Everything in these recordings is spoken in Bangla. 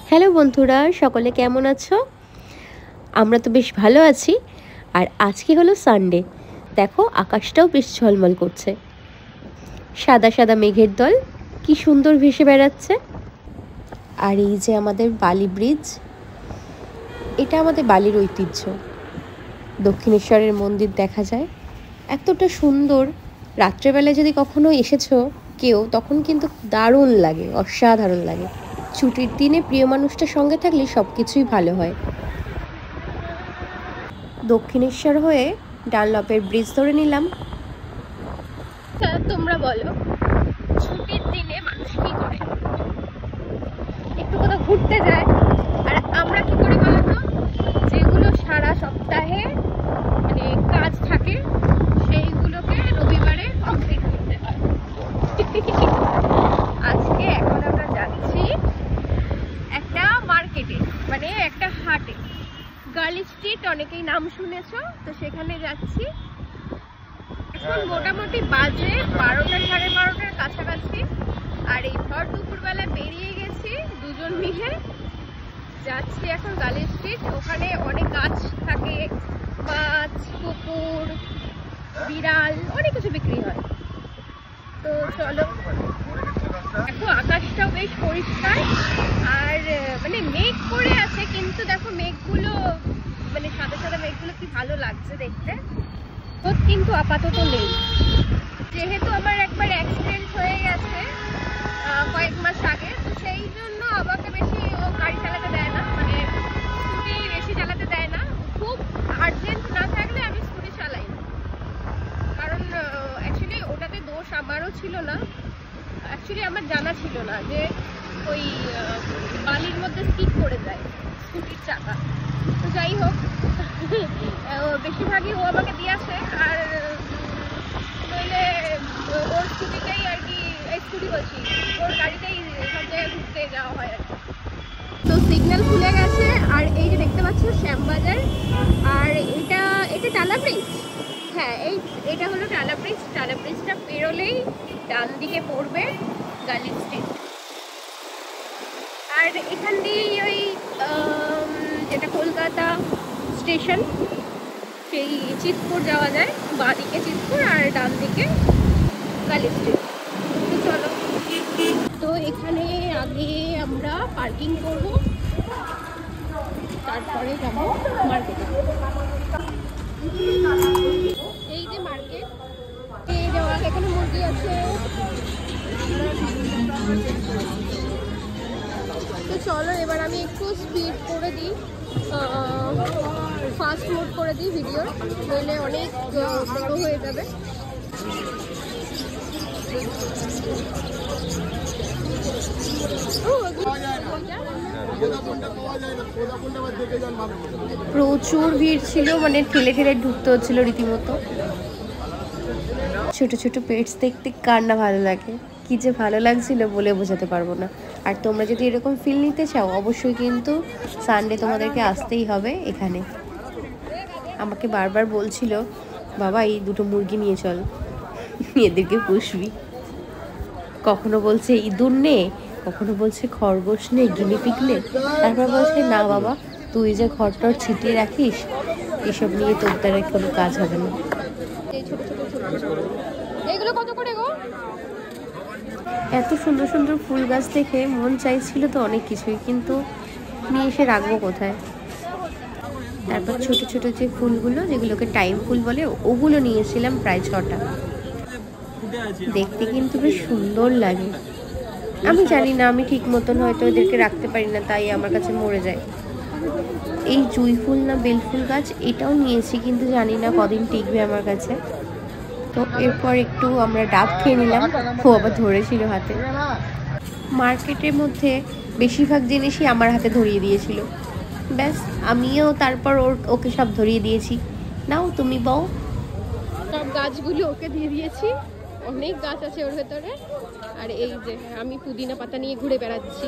হ্যালো বন্ধুরা, সকলে কেমন আছো? আমরা তো বেশ ভালো আছি। আর আজকে হলো সানডে। দেখো আকাশটাও বেশ ঝলমল করছে, সাদা সাদা মেঘের দল কি সুন্দর ভেসে বেড়াচ্ছে। আর এই যে আমাদের বালি ব্রিজ, এটা আমাদের বালির ঐতিহ্য। দক্ষিণেশ্বরের মন্দির দেখা যায়, এতটা সুন্দর। রাত্রেবেলায় যদি কখনো এসেছো কেউ, তখন কিন্তু দারুণ লাগে, অসাধারণ লাগে। ছুটির দিনে প্রিয় মানুষটার সঙ্গে থাকলে সব কিছুই ভালো হয়। দক্ষিণেশ্বর হয়ে ডানলপের ব্রিজ ধরে নিলাম। তোমরা বলো, ছুটির দিনে মানুষ কি করে? একটু কোথাও ঘুরতে যায়। আর আমরা কি করি বলতো, যেগুলো সারা সপ্তাহে মানে কাজ থাকে সেইগুলোকে রবিবারে কমপ্লিট করতে হয়। আজকে এখন আমরা যাচ্ছি একটা মার্কেটে, মানে একটা হাটে, গার্ল স্ট্রিট, অনেকেই নাম শুনেছো, তো সেখানে যাচ্ছি। এখন মোটামুটি বাজে 12টা সাড়ে 12টার কাছাকাছি। আর এই ভর দুপুরবেলা বেরিয়ে গেছি দুজন মিলে, যাচ্ছি এখন গার্ল স্ট্রিট। ওখানে অনেক গাছ থাকে, মাছ, কুকুর, বিড়াল, অনেক কিছু বিক্রি হয়। তো চলো। দেখো আকাশটাও বেশ পরিষ্কার, আর মানে মেঘ করে আছে, কিন্তু দেখো মেঘগুলো মানে সাদা সাদা মেঘগুলো কি ভালো লাগছে দেখতে। রোদ কিন্তু আপাতত নেই, যেহেতু আমার একবার অ্যাক্সিডেন্ট হয়ে গেছে কয়েক মাস আগে, তো সেই জন্য আমাকে বেশি গাড়ি চালাতে দেয় না, মানে স্কুটি বেশি চালাতে দেয় না। খুব আর্জেন্ট না থাকলে আমি স্কুটি চালাই না, কারণ অ্যাকচুয়ালি ওটাতে দোষ আমারও ছিল না। অ্যাকচুয়ালি আমার জানা ছিল না যে ওই বালির মধ্যে স্কিড করে যায় স্কুটির চাকা। তো যাই হোক, বেশিরভাগই ও আমাকে দিয়ে আসে, আর নইলে ওর স্কুটিটাই আর কি, স্কুটি বলছি, ওর গাড়িটাই সব জায়গায় ঘুরতে যাওয়া হয় আর কি। তো সিগন্যাল খুলে গেছে, আর এই যে দেখতে পাচ্ছ শ্যামবাজার, আর এটা টালা ব্রিজ। হ্যাঁ, এটা হলো টালা ব্রিজ। টালা ব্রিজটা পেরোলেই ডান দিকে পড়বে গার্ল স্ট্রিট। আর এখান দিয়েই ওই যেটা কলকাতা স্টেশন, সেই চিতপুর যাওয়া যায়। বাঁ দিকে চিতপুর আর ডান দিকে গার্ল স্ট্রিট। তো চলো, তো এখানে আগে আমরা পার্কিং করব, তারপরে যাবো মার্কেটে। এই যে মার্কেট, এই যাওয়া, এখানে মুরগি আছে। তো চলো, এবার আমি একটু স্পিড করে দিই, ফাস্ট মোড করে দিই ভিডিওর, নইলে অনেক বড় হয়ে যাবে। প্রচুর ভিড় ছিল, মানে ঠেলে ঠেলে ঢুকতে হচ্ছিল রীতিমতো। ছোট ছোট পেটস দেখতে কার না ভালো লাগে, কি যে ভালো লাগছিল বলে বোঝাতে পারবো না। আর তোমরা যদি এরকম ফিল নিতে চাও, অবশ্যই কিন্তু সানডে তোমাদেরকে আসতেই হবে এখানে। আমাকে বারবার বলছিল, বাবা এই দুটো মুরগি নিয়ে চল, এদেরকে পুষবি। কখনো বলছে ইঁদুর নে, কখনো বলছে খরগোশ নে, গিনিপিগ নে। তারপর বলছে না বাবা, তুই যে ঘরটর ছিটিয়ে রাখিস, এসব নিয়ে তোর দ্বারা কোনো কাজ হবে না। এগুলো কত করে গো? এত সুন্দর সুন্দর ফুল গাছ দেখে মন চাইছিল তো অনেক কিছুই, কিন্তু নিয়ে এসে রাখবো কোথায়। তারপর ছোট ছোট যে ফুলগুলো, যেগুলোকে টাইম ফুল বলে, ওগুলো নিয়েছিলাম প্রায় 6টা। দেখতে কিন্তু বেশ সুন্দর লাগে। আমি জানি না, আমি ঠিক মতন হয়তো ওদেরকে রাখতে পারি না, তাই আমার কাছে মরে যায়। এই জুঁই ফুল না বেল ফুল গাছ, এটাও নিয়েছি, কিন্তু জানি না কদিন টিকবে আমার কাছে। তো এরপর একটু আমরা ডাব খেয়ে নিলাম, ও আবার ধরেছিল হাতে। মার্কেটের মধ্যে বেশিরভাগ জিনিসই আমার হাতে ধরিয়ে দিয়েছিল, ব্যাস আমিও তারপর ওকে সব ধরিয়ে দিয়েছি। নাও তুমি বউ। সব গাছগুলো ওকে দিয়ে দিয়েছি, অনেক গাছ আছে ওর ভেতরে। আর এই যে আমি পুদিনা পাতা নিয়ে ঘুরে বেড়াচ্ছি,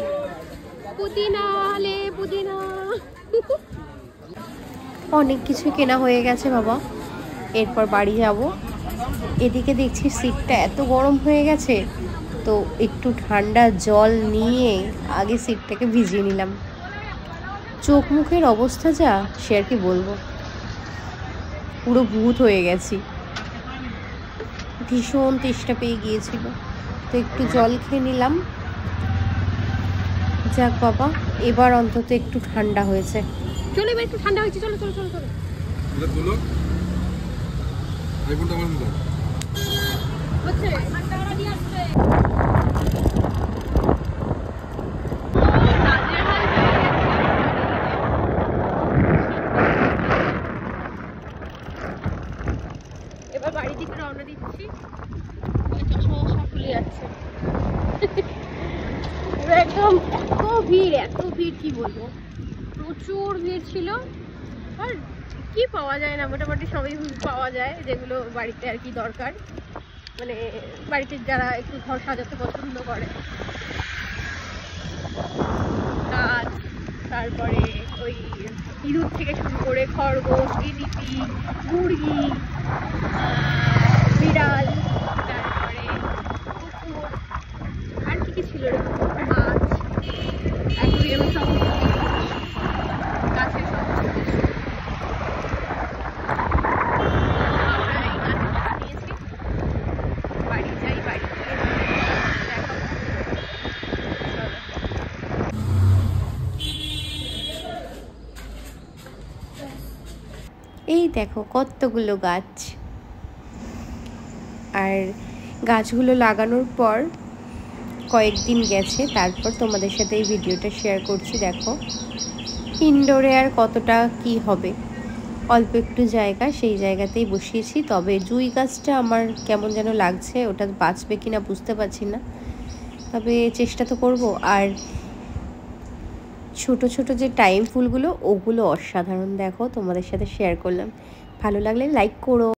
পুদিনা লে পুদিনা। অনেক কিছু কেনা হয়ে গেছে বাবা, এরপর বাড়ি যাব। এদিকে দেখছি সিটটা এত গরম হয়ে গেছে, তো একটু ঠান্ডা জল নিয়ে আগে সিটটাকে ভিজিয়ে নিলাম। চোখ মুখের অবস্থা যা, সে আর কি বলবো, পুরো ভূত হয়ে গেছি। ভীষণ তেষ্টা পেয়ে গিয়েছিল, তো একটু জল খেয়ে নিলাম। যাক বাবা, এবার অন্তত একটু ঠান্ডা হয়েছে। চলো এবার একটু ঠান্ডা হয়েছে, চলো চলো চলো চলো। এবার বাড়ির দিকে রওনা দিচ্ছি। চশমা সব খুলে যাচ্ছে। একদম এত ভিড় কি বলবো, প্রচুর ভিড় ছিল। আর কি পাওয়া যায় না, মোটামুটি সবই পাওয়া যায় যেগুলো বাড়িতে আর কি দরকার, মানে বাড়িতে যারা একটু ঘর সাজাতে পছন্দ করে। গাছ, তারপরে ওই ইঁদুর থেকে শুরু করে খরগোশ, গিনিপি, মুরগি, বিড়াল, তারপরে কুকুর, আর কি ছিল রে, মাছ, অ্যাকুরিয়াম, সমস্ত গাছের সমস্ত কিছু। আমরা এই গাছটা নিয়েছি, বাড়ি যাই, বাড়ি গিয়ে দেখাবো। এই দেখো কতগুলো গাছ। আর গাছগুলো লাগানোর পর কয়েকদিন গেছে, তারপর তোমাদের সাথে এই ভিডিওটা শেয়ার করছি। দেখো ইনডোরে আর কতটা কি হবে, অল্প একটু জায়গা, সেই জায়গাতেই বসিয়েছি। তবে জুঁই গাছটা আমার কেমন যেন লাগছে, ওটা বাঁচবে কিনা বুঝতে পারছি না, তবে চেষ্টা তো করব। আর ছোট ছোট যে টাইম ফুলগুলো, ওগুলো অসাধারণ। দেখো তোমাদের সাথে শেয়ার করলাম, ভালো লাগলে লাইক করো।